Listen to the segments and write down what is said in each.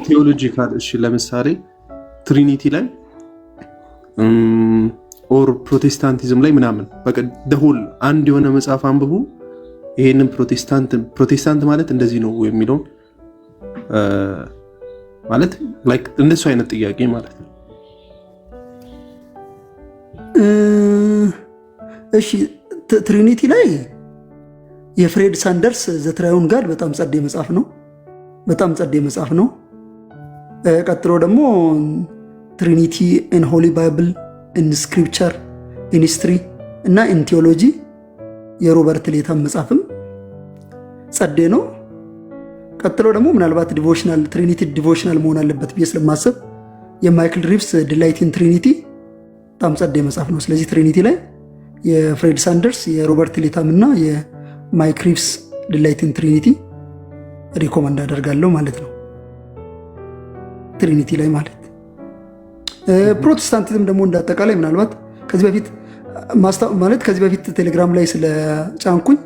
ቴዎሎጂካል እሺ፣ ለምሳሌ ትሪኒቲ ላይ ኦር ፕሮቴስታንቲዝም ላይ ምናምን በቃ ደሆል አንድ የሆነ መጽሐፍ አንብቡ። ይሄንን ፕሮቴስታንት ማለት እንደዚህ ነው የሚለውን ማለት ላይክ እንደሱ አይነት ጥያቄ ማለት ነው። እሺ ትሪኒቲ ላይ የፍሬድ ሳንደርስ ዘ ትራዩን ጋድ በጣም ጸዴ መጽሐፍ ነው። በጣም ጸዴ መጽሐፍ ነው። ቀጥሎ ደግሞ ትሪኒቲ ኢን ሆሊ ባይብል ኢን ስክሪፕቸር ኢን ሂስትሪ እና ኢን ቴዎሎጂ የሮበርት ሌታም መጽሐፍም ጸዴ ነው። ቀጥሎ ደግሞ ምናልባት ዲቮሽናል ትሪኒቲ ዲቮሽናል መሆን አለበት ብዬ ስለማስብ የማይክል ሪቭስ ዲላይት ኢን ትሪኒቲ በጣም ጸዴ መጽሐፍ ነው። ስለዚህ ትሪኒቲ ላይ የፍሬድ ሳንደርስ የሮበርት ሌታም እና የማይክ ሪቭስ ዲላይት ኢን ትሪኒቲ ሪኮመንድ አደርጋለሁ ማለት ነው። ትሪኒቲ ላይ ማለት ፕሮቴስታንቲዝም ደግሞ እንዳጠቃላይ ምናልባት ከዚህ በፊት ቴሌግራም ላይ ስለ ጫንኩኝ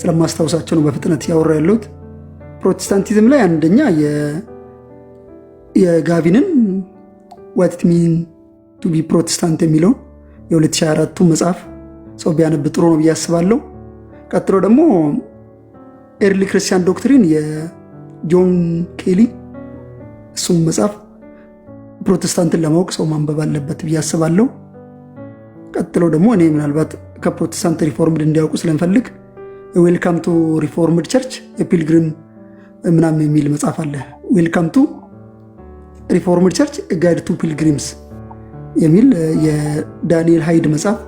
ስለማስታውሳቸው ነው በፍጥነት ያወራ ያለሁት። ፕሮቴስታንቲዝም ላይ አንደኛ የጋቪንን ዋት ኢት ሚን ቱ ቢ ፕሮቴስታንት የሚለውን የ2024ቱ መጽሐፍ ሰው ቢያነብ ጥሩ ነው ብዬ አስባለሁ። ቀጥሎ ደግሞ ኤርሊ ክርስቲያን ዶክትሪን የጆን ኬሊ እሱም መጽሐፍ ፕሮቴስታንትን ለማወቅ ሰው ማንበብ አለበት ብዬ አስባለሁ። ቀጥሎ ደግሞ እኔ ምናልባት ከፕሮቴስታንት ሪፎርምድ እንዲያውቁ ስለምፈልግ ዌልካም ቱ ሪፎርምድ ቸርች የፒልግሪም ምናምን የሚል መጽሐፍ አለ። ዌልካም ቱ ሪፎርምድ ቸርች ጋይድ ቱ ፒልግሪምስ የሚል የዳንኤል ሃይድ መጽሐፍ።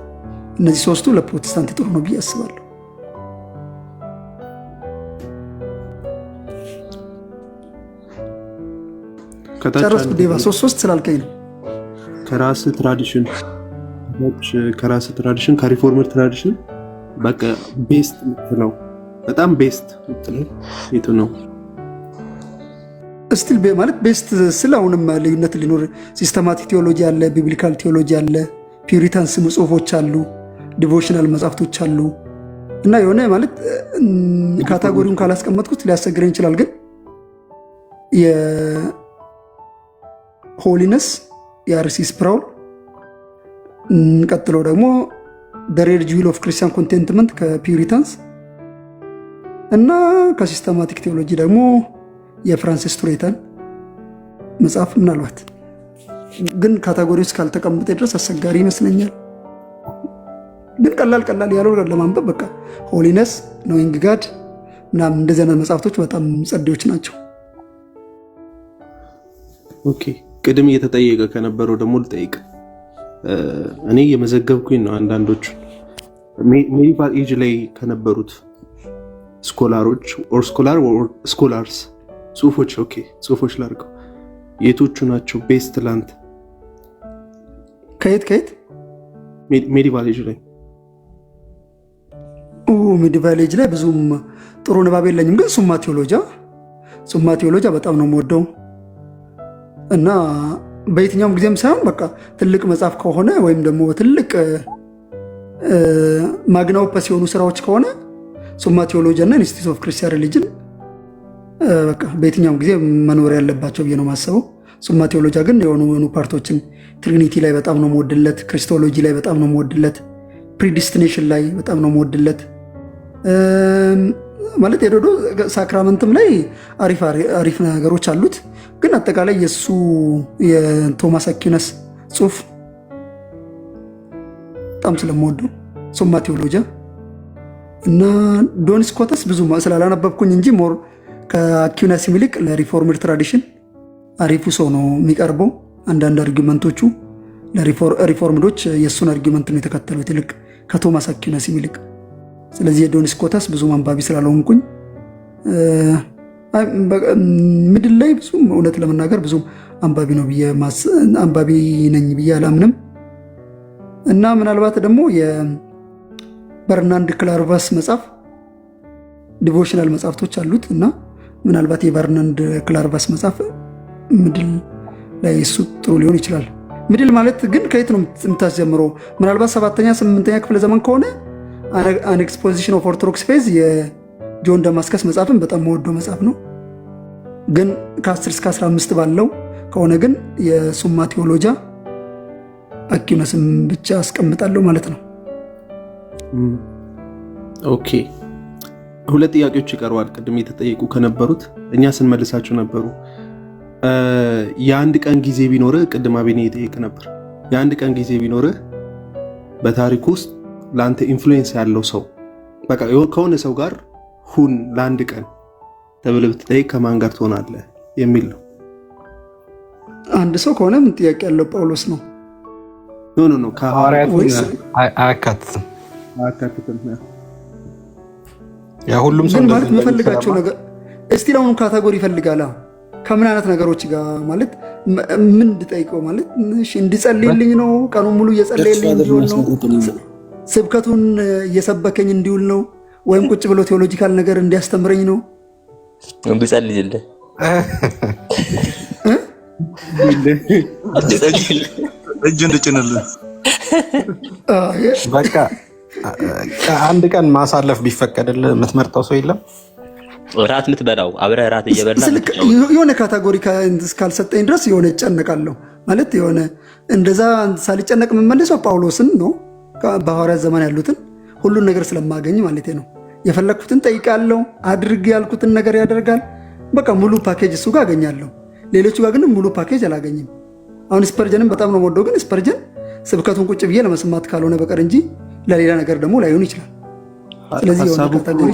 እነዚህ ሶስቱ ለፕሮቴስታንት ጥሩ ነው ብዬ አስባለሁ። ጨረስኩ። ዴቫ ሶስት ስላልከኝ ነው። ከራስ ትራዲሽን ከሪፎርመር ትራዲሽን በቃ ቤስት ምትለው በጣም ቤስት ምትለው የቱ ነው? ስቲል ማለት ቤስት ስለ አሁንም ልዩነት ሊኖር ሲስተማቲክ ቴዎሎጂ አለ፣ ቢብሊካል ቴዎሎጂ አለ፣ ፒዩሪታንስ ጽሁፎች አሉ፣ ዲቮሽናል መጽሐፍቶች አሉ እና የሆነ ማለት ካታጎሪውን ካላስቀመጥኩት ሊያስቸግረኝ ይችላል። ግን የሆሊነስ የአርሲ ስፕራውል፣ ቀጥሎ ደግሞ ሬድ ጁዌል ኦፍ ክርስቲያን ኮንቴንትመንት ከፒዩሪታንስ እና ከሲስተማቲክ ቴዎሎጂ ደግሞ የፍራንሲስ ቱሬታን መጽሐፍ ምናልባት ግን ካታጎሪ ውስጥ ካልተቀመጠ ድረስ አስቸጋሪ ይመስለኛል። ግን ቀላል ያለው ለማንበብ በቃ ሆሊነስ ኖዊንግ ጋድ ምናምን እንደዚህ አይነት መጽሐፍቶች በጣም ጸዴዎች ናቸው። ኦኬ ቅድም እየተጠየቀ ከነበረው ደግሞ ልጠይቅ። እኔ የመዘገብኩኝ ነው አንዳንዶቹ ሜዲቫል ኤጅ ላይ ከነበሩት ስኮላሮች ስኮላርስ ጽሁፎች ጽሁፎች ላድርገው የቶቹ ናቸው ቤስት ላንት? ከየት ሜዲቫል ኤጅ ላይ ሜዲቫል ኤጅ ላይ ብዙም ጥሩ ንባብ የለኝም። ግን ሱማ ቴዎሎጂ በጣም ነው የምወደው እና በየትኛውም ጊዜም ሳይሆን በቃ ትልቅ መጽሐፍ ከሆነ ወይም ደግሞ ትልቅ ማግናውፐስ የሆኑ ስራዎች ከሆነ ሱማ ቴዎሎጂ እና ኢንስቲትዩት ኦፍ ክርስቲያን ሪሊጅን በቃ በየትኛውም ጊዜ መኖር ያለባቸው ብዬ ነው የማስበው። ሱማ ቴዎሎጂ ግን የሆኑ ፓርቶችን ትሪኒቲ ላይ በጣም ነው የምወድለት፣ ክሪስቶሎጂ ላይ በጣም ነው የምወድለት፣ ፕሪዲስቲኔሽን ላይ በጣም ነው የምወድለት። ማለት የዶዶ ሳክራመንትም ላይ አሪፍ ነገሮች አሉት። ግን አጠቃላይ የሱ የቶማስ አኪነስ ጽሁፍ በጣም ስለምወደው ሱማ ቴዎሎጂ እና ዶን ስኮተስ ብዙ ስላላነበብኩኝ እንጂ ሞር ከአኪነስ ይልቅ ለሪፎርምድ ትራዲሽን አሪፉ ሰው ነው የሚቀርበው። አንዳንድ አርጊመንቶቹ ለሪፎርምዶች የእሱን አርጊመንት ነው የተከተሉት ይልቅ ከቶማስ አኪነስ ይልቅ። ስለዚህ የዶን ስኮተስ ብዙ አንባቢ ስላልሆንኩኝ ምድል ላይ ብዙም እውነት ለመናገር ብዙም አንባቢ ነኝ ብዬ አላምንም። እና ምናልባት ደግሞ የበርናንድ ክላርቫስ መጽሐፍ ዲቮሽናል መጽሐፍቶች አሉት እና ምናልባት የበርናንድ ክላርቫስ መጽሐፍ ምድል ላይ እሱ ጥሩ ሊሆን ይችላል። ምድል ማለት ግን ከየት ነው የምታስጀምረው? ምናልባት 7ኛ 8ኛ ክፍለ ዘመን ከሆነ አን ኤክስፖዚሽን ኦፍ ኦርቶዶክስ ፌዝ የጆን ደማስከስ መጽሐፍን በጣም መወደው መጽሐፍ ነው። ግን ከ10 እስከ 15 ባለው ከሆነ ግን የሱማ ቴዎሎጂያ አኪነስም ብቻ አስቀምጣለሁ ማለት ነው። ኦኬ 2 ጥያቄዎች ይቀርባል። ቅድም የተጠየቁ ከነበሩት እኛ ስንመልሳቸው ነበሩ። የአንድ ቀን ጊዜ ቢኖርህ ቅድም አቤኔ የጠየቅ ነበር። የአንድ ቀን ጊዜ ቢኖርህ በታሪክ ውስጥ ለአንተ ኢንፍሉዌንስ ያለው ሰው በቃ ከሆነ ሰው ጋር ሁን ለአንድ ቀን ተብለህ ብትጠይቅ ከማን ጋር ትሆናለህ የሚል ነው። አንድ ሰው ከሆነ ምን ጥያቄ ያለው? ጳውሎስ ነው። ኖ ከሐዋርያት አያካትትም። ያ ሁሉም ሰው ማለት የምፈልጋቸው ነገር እስቲ ለአሁኑ ካታጎሪ ይፈልጋል። ከምን አይነት ነገሮች ጋር ማለት ምን እንድጠይቀው ማለት እንዲጸልይልኝ ነው? ቀኑን ሙሉ እየጸለየልኝ እንዲውል ነው? ስብከቱን እየሰበከኝ እንዲውል ነው? ወይም ቁጭ ብሎ ቴዎሎጂካል ነገር እንዲያስተምረኝ ነው? እንዲጸልይልህ እጅ እንድጭንልህ በቃ አንድ ቀን ማሳለፍ ቢፈቀድልህ የምትመርጠው ሰው የለም? ራት የምትበላው አብረህ ራት እየበላ የሆነ ካታጎሪ ካልሰጠኝ ድረስ የሆነ እጨነቃለሁ ማለት የሆነ እንደዛ ሳልጨነቅ የምመልሰው ጳውሎስን ነው። በሐዋርያት ዘመን ያሉትን ሁሉን ነገር ስለማገኝ ማለት ነው። የፈለግኩትን ጠይቃለሁ፣ አድርግ ያልኩትን ነገር ያደርጋል። በቃ ሙሉ ፓኬጅ እሱ ጋር አገኛለሁ። ሌሎቹ ጋር ግን ሙሉ ፓኬጅ አላገኝም። አሁን ስፐርጀንን በጣም ነው የምወደው፣ ግን ስፐርጀን ስብከቱን ቁጭ ብዬ ለመስማት ካልሆነ በቀር እንጂ ለሌላ ነገር ደግሞ ላይሆን ይችላል። ስለዚህ የሆነ ካታጎሪ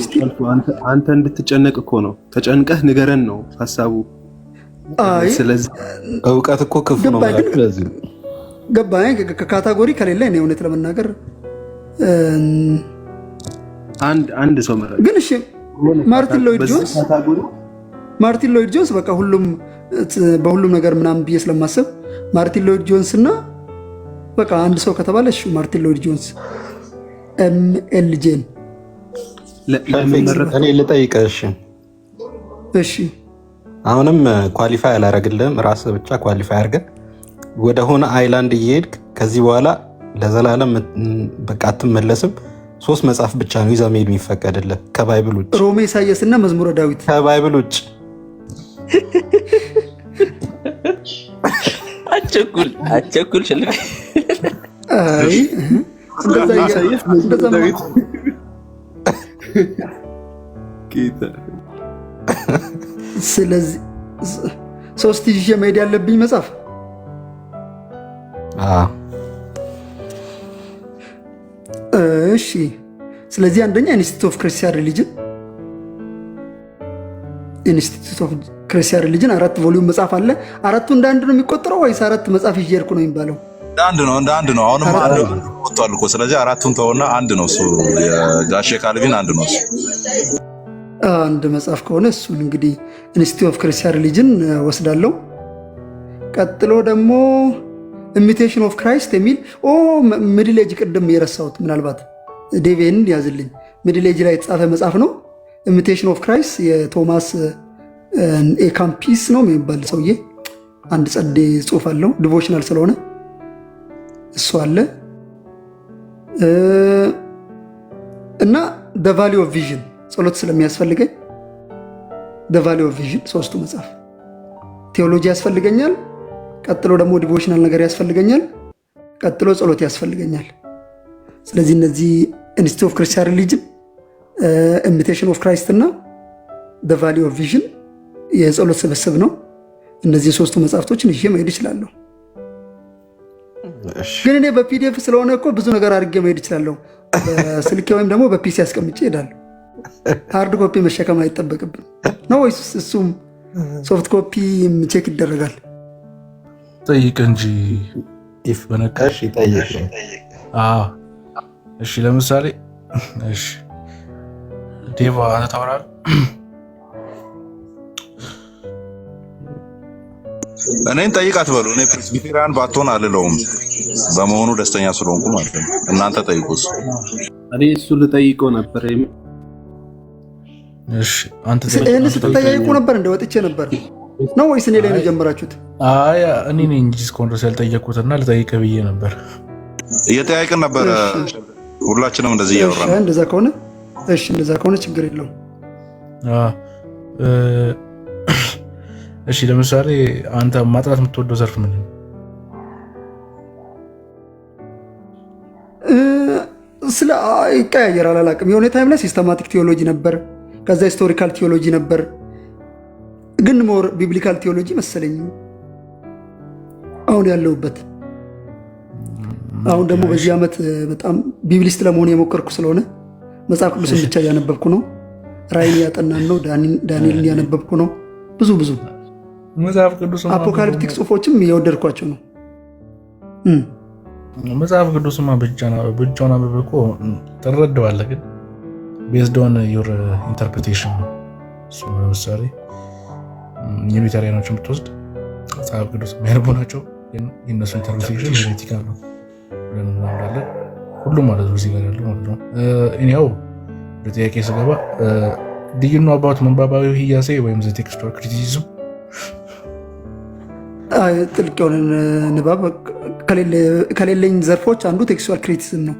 አንተ እንድትጨነቅ እኮ ነው። ተጨንቀህ ንገረን ነው ሀሳቡ። ስለዚህ እውቀት እኮ ክፉ ነው ማለት ስለዚህ ገባኝ። ካታጎሪ ከሌለ እኔ እውነት ለመናገር አንድ ሰው መረጥ ግን እሺ ማርቲን ሎይድ ጆንስ በቃ ሁሉም በሁሉም ነገር ምናምን ብዬ ስለማሰብ ማርቲን ሎይድ ጆንስ እና በቃ አንድ ሰው ከተባለ እሺ ማርቲን ሎይድ ጆንስ ኤምኤልጄን እኔ ልጠይቅህ። እሺ አሁንም ኳሊፋይ አላረግልህም፣ ራስህ ብቻ ኳሊፋይ አድርገህ ወደ ሆነ አይላንድ እየሄድክ ከዚህ በኋላ ለዘላለም በቃ አትመለስም። 3 መጽሐፍ ብቻ ነው ይዘህ መሄድ የሚፈቀድልህ ከባይብል ውጭ። ሮሜ፣ ኢሳይያስ እና መዝሙረ ዳዊት ከባይብል ውጭ። አቸኩል ሽልፍ አይ እንደዛ ስለዚህ 3 ይዤ መሄድ ያለብኝ መጽሐፍ እሺ። ስለዚህ አንደኛ ኢንስቲትዩት ኦፍ ክርስቲያን ሪሊጅን 4 ቮሊዩም መጽሐፍ አለ። 4ቱ እንደ አንድ ነው የሚቆጠረው ወይስ 4 መጽሐፍ ይዤ ሄድኩ ነው የሚባለው? እንደ አንድ ነው። አሁንም አንድ ወጥቷል እኮ። ስለዚህ 4ቱን ተውና አንድ ነው እሱ። የጋሼ ካልቪን አንድ ነው እሱ። አንድ መጽሐፍ ከሆነ እሱን እንግዲህ ኢንስቲትዩት ኦፍ ክርስቲያን ሪሊጅን ወስዳለሁ። ቀጥሎ ደግሞ ኢሚቴሽን ኦፍ ክራይስት የሚል ሚድል ኤጅ ቅድም የረሳሁት ምናልባት ዴቬን ያዝልኝ። ሚድል ኤጅ ላይ የተጻፈ መጽሐፍ ነው። ኢሚቴሽን ኦፍ ክራይስት የቶማስ ኤካምፒስ ነው የሚባል ሰውዬ አንድ ጸዴ ጽሑፍ አለው፣ ዲቮሽናል ስለሆነ እሱ አለ እና ዘ ቫሊ ኦፍ ቪዥን ጸሎት ስለሚያስፈልገኝ ዘ ቫሊ ኦፍ ቪዥን 3ቱ መጽሐፍ። ቴዎሎጂ ያስፈልገኛል፣ ቀጥሎ ደግሞ ዲቮሽናል ነገር ያስፈልገኛል፣ ቀጥሎ ጸሎት ያስፈልገኛል። ስለዚህ እነዚህ ኢንስቲትዩት ኦፍ ክርስቲያን ሪሊጅን፣ ኢሚቴሽን ኦፍ ክራይስት እና ዘ ቫሊ ኦፍ ቪዥን የጸሎት ስብስብ ነው። እነዚህ 3ቱ መጽሐፍቶችን ይዤ መሄድ እችላለሁ። ግን እኔ በፒዲኤፍ ስለሆነ እኮ ብዙ ነገር አድርጌ መሄድ እችላለሁ። በስልኬ ወይም ደግሞ በፒሲ አስቀምጬ እሄዳለሁ። ሃርድ ኮፒ መሸከም አይጠበቅብን ነው ወይስ እሱም ሶፍት ኮፒ ቼክ ይደረጋል? ጠይቅ እንጂ በነቃሽ ጠይቅ። እሺ ለምሳሌ እሺ ዴቫ አንተ ታወራለህ። እኔን ጠይቅ አትበሉ። እኔ ፕሬስቢቴሪያን ባትሆን አልለውም በመሆኑ ደስተኛ ስለሆንኩ ማለት ነው። እናንተ ጠይቁስ። እኔ እሱ ልጠይቀው ነበር። እሺ አንተ ይሄን ስትጠያይቁ ነበር እንደ ወጥቼ ነበር ነው ወይስ እኔ ላይ ነው የጀመራችሁት? አይ እኔ ነኝ እንጂ እስካሁን ድረስ ያልጠየቁትና ልጠይቅህ ብዬ ነበር። እየጠያይቅን ነበር ሁላችንም እንደዚህ እያወራን። እንደዛ ከሆነ እሺ፣ እንደዛ ከሆነ ችግር የለውም። እሺ ለምሳሌ አንተ ማጥናት የምትወደው ዘርፍ ምንድን ነው? ስለ ይቀያየራል አላውቅም። የሆነ ታይም ላይ ሲስተማቲክ ቴዎሎጂ ነበር፣ ከዛ ሂስቶሪካል ቴዎሎጂ ነበር፣ ግን ሞር ቢብሊካል ቴዎሎጂ መሰለኝ አሁን ያለሁበት። አሁን ደግሞ በዚህ ዓመት በጣም ቢብሊስት ለመሆን የሞከርኩ ስለሆነ መጽሐፍ ቅዱስን ብቻ እያነበብኩ ነው። ራእይን እያጠናን ነው። ዳንኤልን እያነበብኩ ነው። ብዙ መጽሐፍ ቅዱስ አፖካሊፕቲክ ጽሁፎችም እየወደድኳቸው ነው። መጽሐፍ ቅዱስማ ብቻውን አንብበህ እኮ ትረዳዋለህ፣ ግን ቤዝድ ኦን ዩር ኢንተርፕሪቴሽን ነው። እሱ ለምሳሌ ዩኒታሪያኖችን ብትወስድ መጽሐፍ ቅዱስ የሚያነቡ ናቸው፣ ግን የእነሱ ኢንተርፕሪቴሽን ሄሬቲካል ነው ብለን እናምናለን። ሁሉም ማለት ነው እዚህ ጋር ያለው ማለት ነው። እኔው ለጥያቄ ስገባ ዲዩ ኖ አባውት ምንባባዊ ህያሴ ወይም ዘ ቴክስቹዋል ክሪቲሲዝም? ጥልቅ የሆነ ንባብ ከሌለኝ ዘርፎች አንዱ ቴክስቹዋል ክሪቲሲዝም ነው።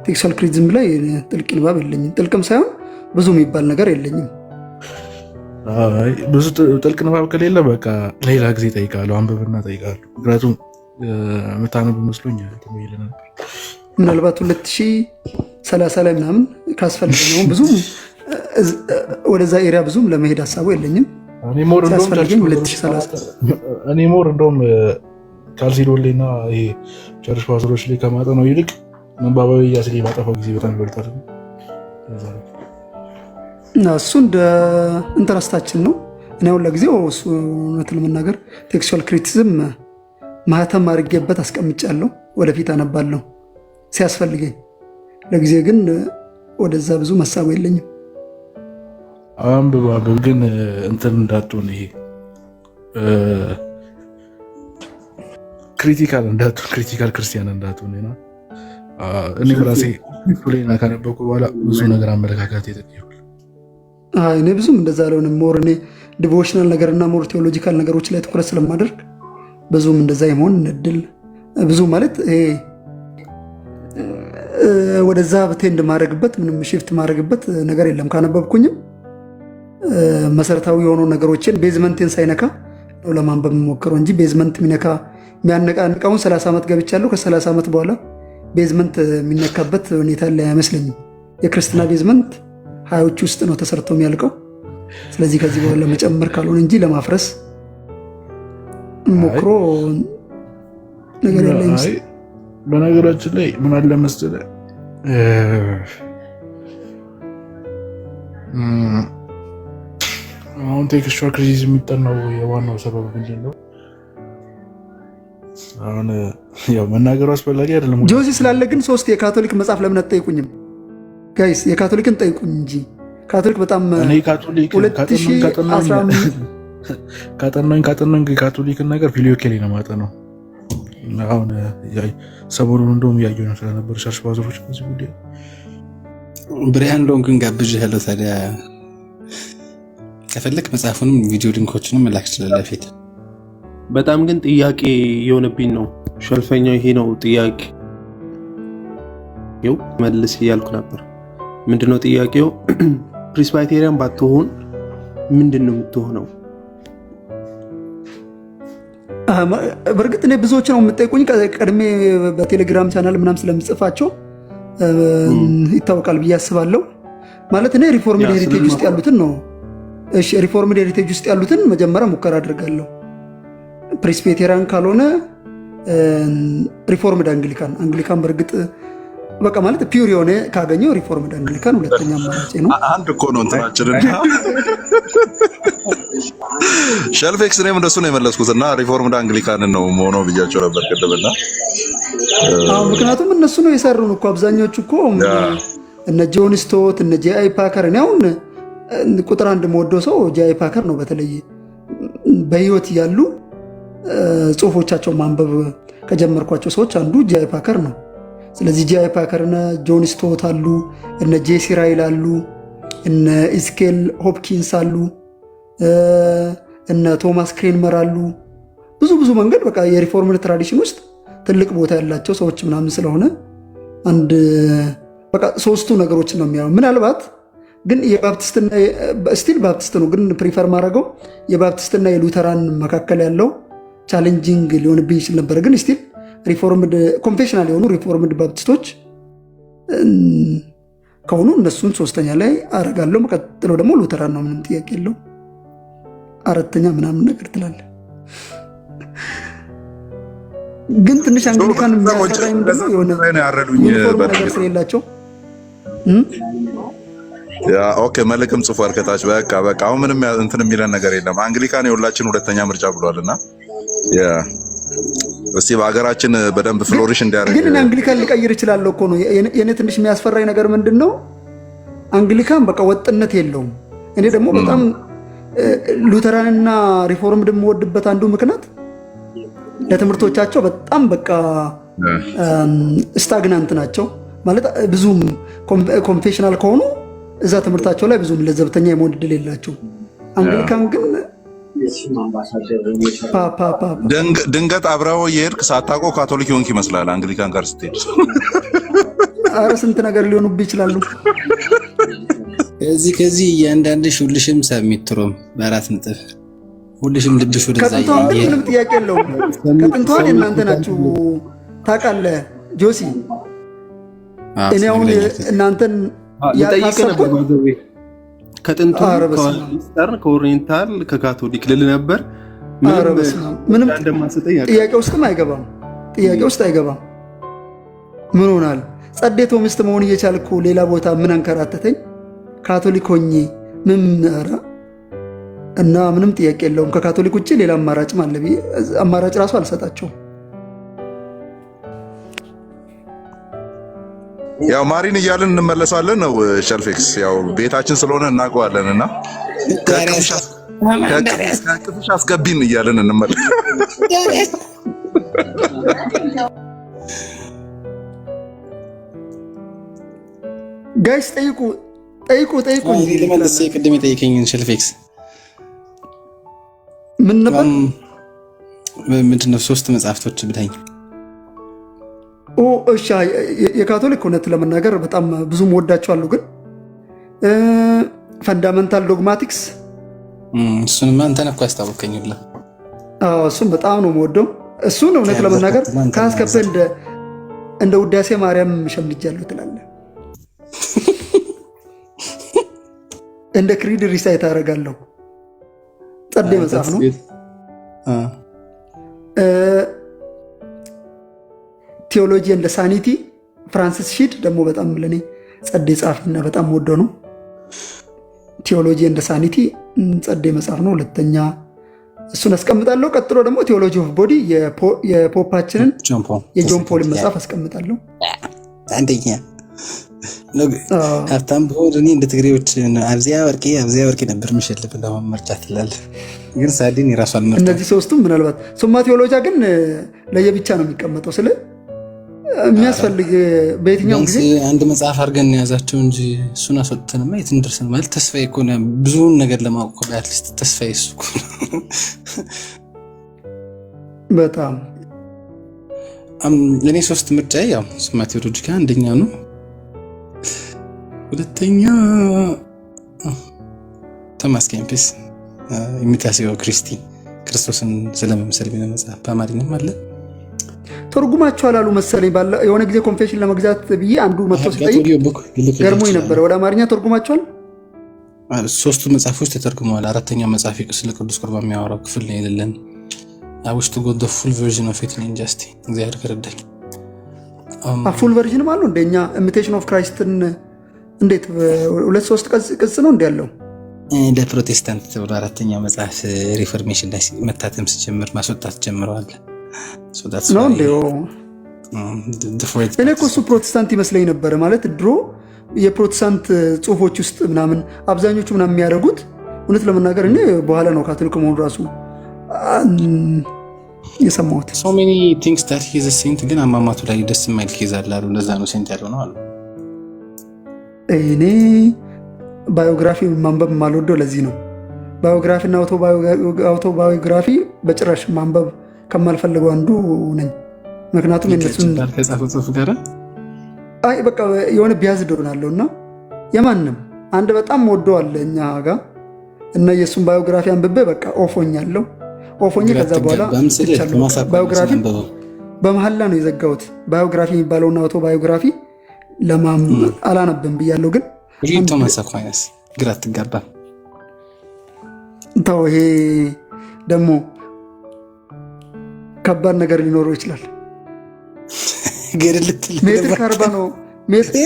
ቴክስቹዋል ክሪቲሲዝም ላይ ጥልቅ ንባብ የለኝም። ጥልቅም ሳይሆን ብዙ የሚባል ነገር የለኝም። ብዙ ጥልቅ ንባብ ከሌለ በቃ ሌላ ጊዜ ጠይቃለሁ፣ አንብብና ጠይቃለሁ። ምክንያቱም የምታነብ መስሎኝ ነበር። ምናልባት 2030 ላይ ምናምን ካስፈልገኝ ብዙ ወደዛ ኤሪያ ብዙም ለመሄድ ሀሳቡ የለኝም። ሲያስፈልገኝ 2030 እኔ ሞር እንደውም ካልሲዶሌና ይሄ ቸርች ፓስተሮች ላይ ከማጠናው ይልቅ መንባባዊ ህያሴ ላይ ማጠፋው ጊዜ በጣም ይበልጣል። እሱ እንደ ኢንተረስታችን ነው። እኔ አሁን ለጊዜው እሱ እውነት ለመናገር ቴክስቹዋል ክሪቲሲዝም ማህተም አድርጌበት አስቀምጫለሁ። ወደፊት አነባለሁ ሲያስፈልገኝ። ለጊዜ ግን ወደዛ ብዙ መሳቡ የለኝም። አንብብ ግን እንትን እንዳትሆን፣ ይሄ ክሪቲካል እንዳትሆን፣ ክሪቲካል ክርስቲያን እንዳትሆን ነው። እኔ ራሴ ፕሌና ካነበብኩ በኋላ ብዙ ነገር አመለካከት የተቀየሩ። እኔ ብዙም እንደዛ አልሆንም። ሞር እኔ ዲቮሽናል ነገርና ሞር ቴዎሎጂካል ነገሮች ላይ ትኩረት ስለማደርግ ብዙም እንደዛ የመሆን እድል ብዙ ማለት ይሄ ወደዛ ቴንድ ማድረግበት ምንም ሽፍት ማድረግበት ነገር የለም። ካነበብኩኝም መሰረታዊ የሆኑ ነገሮችን ቤዝመንቴን ሳይነካ ነው ለማንበብ የምሞክረው እንጂ ቤዝመንት የሚነካ የሚያነቃንቃውን 30 ዓመት ገብቻለሁ። ከ30 ዓመት በኋላ ቤዝመንት የሚነካበት ሁኔታ ላይ አይመስለኝም። የክርስትና ቤዝመንት ሀያዎቹ ውስጥ ነው ተሰርቶ የሚያልቀው። ስለዚህ ከዚህ በኋላ ለመጨመር ካልሆነ እንጂ ለማፍረስ ሞክሮ ነገር ያለ ይመስል። በነገራችን ላይ ምን አለ መሰለህ አሁን ቴክስቹዋል ክሪቲሲዝም የሚጠናው የዋናው ሰበብ ምንድን ነው? አሁን ያው መናገሩ አስፈላጊ አይደለም። ጆሲ ስላለ ግን 3 የካቶሊክ መጽሐፍ ለምን አትጠይቁኝም? ጋይስ የካቶሊክን ጠይቁኝ እንጂ ካቶሊክ በጣም እኔ ካቶሊክ ካጠናኝ ካቶሊክን ነገር ፊሊዮኬሊ ነው ማጠናው። አሁን ሰሞኑን እንደውም እያየሁ ነው ስለነበር ቸርች ፋዘሮች በዚህ ጉዳይ ብሪያን ሎንግን ጋብዥህ ያለው ታዲያ ከፈለክ መጽሐፉንም ቪዲዮ ሊንኮችንም መላክ ይችላል። ፊት በጣም ግን ጥያቄ የሆነብኝ ነው። ሸልፈኛው ይሄ ነው ጥያቄው። መልስ እያልኩ ነበር። ምንድነው ጥያቄው? ፕሪስባይቴሪያን ባትሆን ምንድነው የምትሆነው? በእርግጥ እኔ ብዙዎች ነው የምጠይቁኝ። ቀድሜ በቴሌግራም ቻናል ምናምን ስለምጽፋቸው ይታወቃል ብዬ አስባለሁ። ማለት እኔ ሪፎርምድ ሄሪቴጅ ውስጥ ያሉትን ነው። እሺ ሪፎርምድ ሄሪቴጅ ውስጥ ያሉትን መጀመሪያ ሙከራ አድርጋለሁ። ፕሬስቢቴሪያን ካልሆነ ሪፎርምድ አንግሊካን በእርግጥ በቃ ማለት ፒውር የሆነ ካገኘው ሪፎርምድ አንግሊካን ሁለተኛ አማራጭ ነው። አንድ እኮ ነው እንትናችንና ሸልፌክስ እኔም እንደሱ ነው የመለስኩትና ሪፎርምድ አንግሊካንን ነው መሆነው ብያቸው ነበር ቅድምና። ምክንያቱም እነሱ ነው የሰሩን እኮ አብዛኞቹ እኮ እነ ጆን ስቶት እነ ጄአይ ፓከር። እኔ አሁን ቁጥር አንድ የምወደው ሰው ጄአይ ፓከር ነው። በተለይ በህይወት ያሉ ጽሁፎቻቸው ማንበብ ከጀመርኳቸው ሰዎች አንዱ ጄአይ ፓከር ነው። ስለዚህ ጄአይ ፓከር እና ጆን ስቶት አሉ፣ እነ ጄሲ ራይል አሉ፣ እነ ኢስኬል ሆፕኪንስ አሉ፣ እነ ቶማስ ክሬንመር አሉ። ብዙ መንገድ በቃ የሪፎርምድ ትራዲሽን ውስጥ ትልቅ ቦታ ያላቸው ሰዎች ምናምን ስለሆነ አንድ በቃ 3ቱ ነገሮችን ነው የሚያየው። ምናልባት ግን የባፕቲስትና ስቲል ባፕቲስት ነው፣ ግን ፕሪፈር ማድረገው የባፕቲስትና የሉተራን መካከል ያለው ቻሌንጂንግ ሊሆንብኝ ይችል ነበር። ግን ስቲል ሪፎርምድ ኮንፌሽናል የሆኑ ሪፎርምድ ባፕቲስቶች ከሆኑ እነሱን ሶስተኛ ላይ አረጋለሁ። ቀጥሎ ደግሞ ሉተራን ነው፣ ምንም ጥያቄ የለው። አራተኛ ምናምን ነገር ትላለህ። ግን ትንሽ አንግሊካን የሚያሰራኝ ምንድነው የሆነ ዩኒፎርም ነገር ስለሌላቸው ኦኬ መልክም ጽፏል ከታች። በቃ አሁን ምንም እንትን የሚለን ነገር የለም። አንግሊካን የሁላችን ሁለተኛ ምርጫ ብሏልና እስቲ በሀገራችን በደንብ ፍሎሪሽ እንዲያደርግ ግን አንግሊካን ሊቀይር ይችላለሁ እኮ ነው የኔ ትንሽ የሚያስፈራኝ ነገር ምንድነው አንግሊካን በቃ ወጥነት የለውም። እኔ ደግሞ በጣም ሉተራንና ሪፎርምድ የምወድበት አንዱ ምክንያት ለትምህርቶቻቸው በጣም በቃ ስታግናንት ናቸው ማለት ብዙም ኮንፌሽናል ከሆኑ እዛ ትምህርታቸው ላይ ብዙም ለዘብተኛ የመሆን ዕድል የላቸው። አንግሊካን ግን ድንገት አብረው የሄድክ ሳታውቀው ካቶሊክ ሆንክ ይመስላል። አንግሊካን ጋር ስትሄድ ኧረ ስንት ነገር ሊሆኑብህ ይችላሉ። ከዚህ እያንዳንድሽ ሁልሽም ሰሚትሮም በአራት ነጥብ ሁልሽም ልብሽ ወደዛ ከጥንቷን ግን ምንም ጥያቄ የለውም። ከጥንቷን እናንተ ናችሁ ታውቃለህ ጆሲ። እኔ አሁን እናንተን ያሳሰብኩት ከጥንቱ ከኦሪየንታል ከካቶሊክ ልል ነበር። ምንም ጥያቄ ውስጥም አይገባም። ጥያቄ ውስጥ አይገባም። ምን ሆናል ጸዴ ቶሚስት መሆን እየቻልኩ ሌላ ቦታ ምን አንከራተተኝ? ካቶሊክ ሆኜ ምን ኧረ እና ምንም ጥያቄ የለውም። ከካቶሊክ ውጭ ሌላ አማራጭ ማለት አማራጭ ራሱ አልሰጣቸውም። ያው ማሪን እያልን እንመለሳለን ነው ሸልፌክስ። ያው ቤታችን ስለሆነ እናውቀዋለን እና ከቅፍሽ አስገቢን እያልን እንመለስ። ጋይስ ጠይቁ። ለመለስ ቅድም የጠየቀኝን ሸልፌክስ ምን ነበር? ምንድነው? 3 መጽሐፍቶች ብታኝ። እሺ የካቶሊክ እውነት ለመናገር በጣም ብዙም ወዳቸዋለሁ፣ ግን ፈንዳመንታል ዶግማቲክስ እሱንማ አንተ ነህ እኮ ያስታወቀኝ ሁላ። እሱን በጣም ነው የምወደው። እሱን እውነት ለመናገር ካስከፈ እንደ ውዳሴ ማርያም ሸምድጃለሁ ትላለህ። እንደ ክሪድ ሪሳይት አደርጋለሁ። ጸዴ መጽሐፍ ነው። ቴዎሎጂ እንደ ሳኒቲ ፍራንሲስ ሺድ ደግሞ በጣም ለኔ ጸዴ ጸሐፊና በጣም ወደው ነው። ቴዎሎጂ እንደ ሳኒቲ ጸዴ መጽሐፍ ነው። ሁለተኛ እሱን አስቀምጣለሁ። ቀጥሎ ደግሞ ቴዎሎጂ ኦፍ ቦዲ የፖፓችንን የጆን ፖል መጽሐፍ አስቀምጣለሁ። አንደኛ ሀብታም ብሆን እኔ እንደ ትግሬዎች አብዚያ ወርቄ ነበር ምሸልፍ ለማመርጫት ትላል። ግን ሳዲን የራሱ አልመርጣም። እነዚህ ሶስቱም ምናልባት ሱማ ቴዎሎጂያ ግን ለየብቻ ነው የሚቀመጠው። ስለ የሚያስፈልግ በየትኛው ጊዜ አንድ መጽሐፍ አድርገን ያዛቸው እንጂ እሱን አስወጥተንማ የት እንደርሰን ማለት ተስፋዬ እኮ ነው። ብዙውን ነገር ለማወቅ እኮ አትሊስት ተስፋዬ እሱ እኮ ነው። በጣም እኔ 3 ምርጫ ያው ሱማ ቴዎሎጂያ አንደኛ ነው። ሁለተኛ ቶማስ ኬምፕስ ኢሚታሲዮ ክሪስቲ ክርስቶስን ስለመምሰል ቢነ መጽሐፍ በአማርኛም አለ። ተርጉማቸዋል አሉ መሰለኝ። የሆነ ጊዜ ኮንፌሽን ለመግዛት ብዬ አንዱ መጥቶ ሲጠይቅ ገርሞኝ ነበር። ወደ አማርኛ ተርጉማቸዋል። 3ቱ መጽሐፎች ተተርጉመዋል። 4ኛው መጽሐፍ ስለ ቅዱስ ቁርባን የሚያወራው ክፍል ላይ የሌለን አውሽቱ ጎድ ፉል ቨርዥን ኦፍ ኢት ኢን ጀስቲ እግዚአብሔር ከረዳኝ ፉል ቨርዥንም አለው እንደኛ ኢሚቴሽን ኦፍ ክራይስትን እንዴት 2-3 ቅጽ ነው እንደ ያለው ለፕሮቴስታንት ተብሎ 4ኛው መጽሐፍ ሪፎርሜሽን ላይ መታተም ሲጀምር ማስወጣት ጀምረዋል። ነው እንደው እኔ እኮ እሱ ፕሮቴስታንት ይመስለኝ ነበር። ማለት ድሮ የፕሮቴስታንት ጽሁፎች ውስጥ ምናምን አብዛኞቹ ምናምን የሚያደርጉት እውነት ለመናገር እኔ በኋላ ነው ካቶሊክ መሆኑ ራሱ የሰማሁት። so many things that he is a saint ግን አማማቱ ላይ ደስ የማይል ኬዝ አለ አሉ። ለዛ ነው ሴንት ያለው ነው አሉ። እኔ ባዮግራፊ ማንበብ ማልወደው ለዚህ ነው። ባዮግራፊ እና አውቶባዮግራፊ በጭራሽ ማንበብ ከማልፈልገው አንዱ ነኝ። ምክንያቱም እነሱን ከጻፈው ጽሁፍ ጋር በቃ የሆነ ቢያዝ ዶናለውና የማንም አንድ በጣም ወደው አለ እኛ ጋር እና የሱን ባዮግራፊ አንብቤ በቃ ኦፎኛለሁ። ከዛ በኋላ ባዮግራፊ በመሐላ ነው የዘጋሁት። ባዮግራፊ የሚባለውና አውቶ ባዮግራፊ አላነብም ብያለሁ። ግን ቶማስ አኳይናስ ግራ ትጋባ ተው። ይሄ ደግሞ ከባድ ነገር ሊኖረው ይችላል።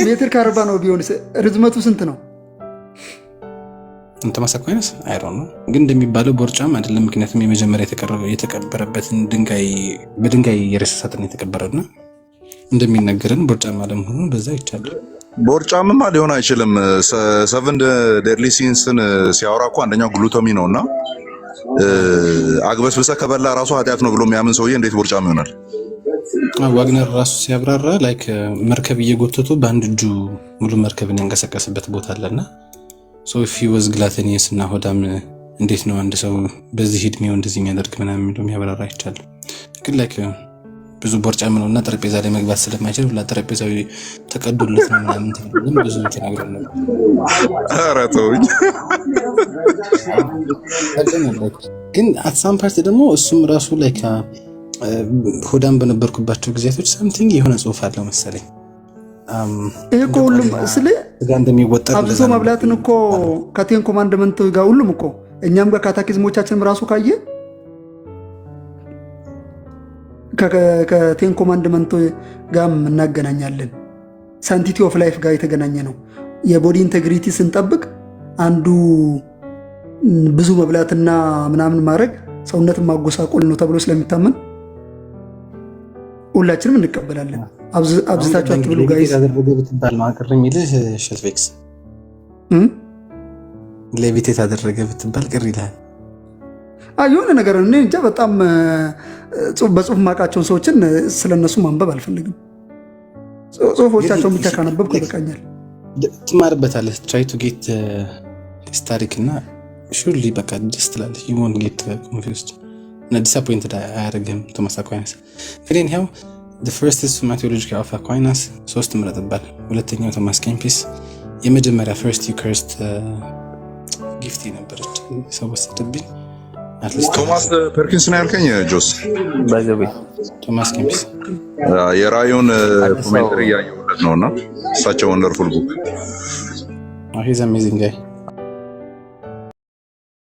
ሜትር ከ40 ነው ቢሆን ርዝመቱ ስንት ነው? ቶማስ አኳይናስ አይሮን ነው ግን እንደሚባለው ቦርጫም አይደለም። ምክንያቱም የመጀመሪያ የተቀበረበትን በድንጋይ የሬሳ ሳጥን የተቀበረና እንደሚነገረን ቦርጫም አለመሆኑን በዛ ይቻላል። ቦርጫምማ ሊሆን አይችልም። ሰቨን ዴድሊ ሲንስን ሲያወራ እኮ አንደኛው ግሉቶሚ ነውና አግበስብሰህ ከበላ ራሱ ኃጢአት ነው ብሎ የሚያምን ሰውዬ እንዴት ቦርጫም ይሆናል? ዋግነር ራሱ ሲያብራራ ላይክ መርከብ እየጎተቱ በአንድ እጁ ሙሉ መርከብን ያንቀሳቀስበት ቦታ አለና ሶፊ ወዝ ግላተኒየስ እና ሆዳም እንዴት ነው አንድ ሰው በዚህ እድሜው እንደዚህ የሚያደርግ ምናምን የሚለው የሚያብራራ ይቻላል። ግን ላይክ ብዙ ቦርጫም ነውና ጠረጴዛ ላይ መግባት ስለማይችል ሁላ ጠረጴዛው ተቀዶለት ነው ምናምን ተብሎም ብዙ ተናግረን ነበር። ኧረ ተውኝ። ግን አት ሳም ፓርት ደግሞ እሱም ራሱ ላይክ ሆዳም በነበርኩባቸው ጊዜያቶች ሳምቲንግ የሆነ ጽሁፍ አለው መሰለኝ። ይሄ እኮ ሁሉም ስለ እንደሚወጠር አብዝቶ መብላትን እኮ ከቴን ኮማንድመንት ጋር ሁሉም እኮ እኛም ጋር ካታኪዝሞቻችንም ራሱ ካየ ከቴን ኮማንድመንት ጋር እናገናኛለን። ሳንቲቲ ኦፍ ላይፍ ጋር የተገናኘ ነው። የቦዲ ኢንቴግሪቲ ስንጠብቅ አንዱ ብዙ መብላትና ምናምን ማድረግ ሰውነትን ማጎሳቆል ነው ተብሎ ስለሚታመን ሁላችንም እንቀበላለን። አብዝታችሁ አትብሉ ጋይስ። ሌቪቴት አደረገ ብትባል ቅር ይላል። የሆነ ነገር እኔ እንጃ በጣም በጽሁፍ ማውቃቸውን ሰዎችን ስለነሱ ማንበብ አልፈልግም። ጽሁፎቻቸውን ብቻ ካነበብኩ ይበቃኛል። ትማርበታለህ። ትራይ ቱ ጌት ታሪክ እና ሹርሊ በቃ ደስ ትላለህ። ዩ ዎንት ጌት ኮንፊውዝድ እና ዲስአፖይንትድ አያደርግህም። ቶማስ አኳይናስ ግን ይኸው the first is Matheologica of Aquinas 3 ምረጥባል። ሁለተኛው ቶማስ ኬምፒስ፣ የመጀመሪያ first Eucharist ጊፍት ነበረች ሰው ወሰደብኝ። ቶማስ ፐርኪንስ ነው ያልከኝ ጆስ? ባይዘዌ ቶማስ ኬምፒስ የራዩን ኮሜንተሪ ያየሁለት ነውና እሳቸው ወንደርፉል ቡክ he's amazing guy